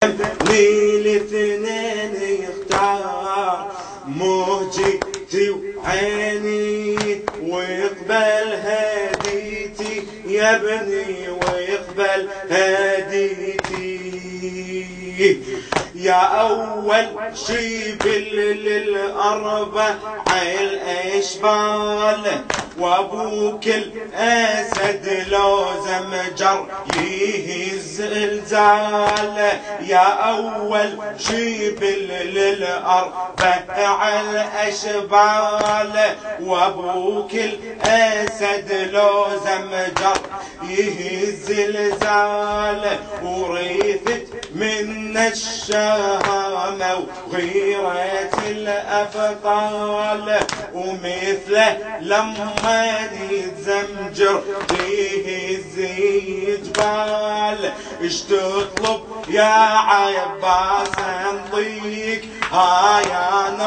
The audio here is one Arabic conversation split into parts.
الاثنين يختار مهجتي وعيني ويقبل هديتي يا ابني ويقبل هديتي يا أول شي بالأربع الأشبال وابوك الاسد لو زمجر يهز الزال يا اول شي بالاربع الاشبال وابوك الاسد لو زمجر يهز الزال وريثت من الشهامة وغيرة الأبطال ومثله لما يتزمجر يهز جبال اش تطلب يا عباس انطيك هاي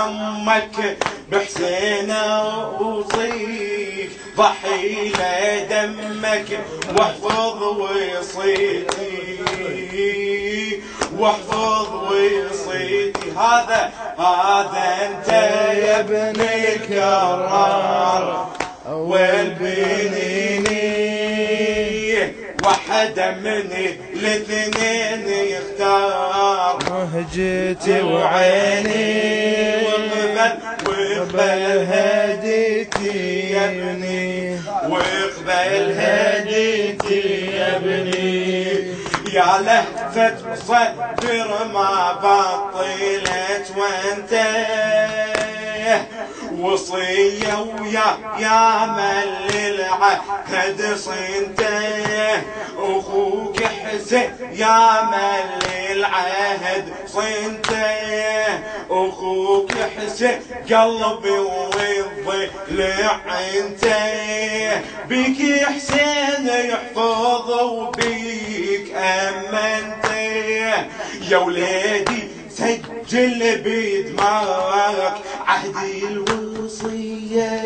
امك بحسين اوصيك ضحي له دمك واحفظ وصيتي واحفظ وصيتي هذا انت يا ابن الكرار والبنيني وحده من الاثنين يختار مهجتي وعيني واقبل هديتي يا ابني واقبل هديتي يا ابني يا لهفة صدر ما بطلت وانت وصية ويا مل العهد صنته اخوك حسين يا مل العهد صنته اخوك حسين قلبي والضلع انته بيك يا حسين يحفظ وبيك امنته يا وليدي سجل بدماغك عهدي الوصية.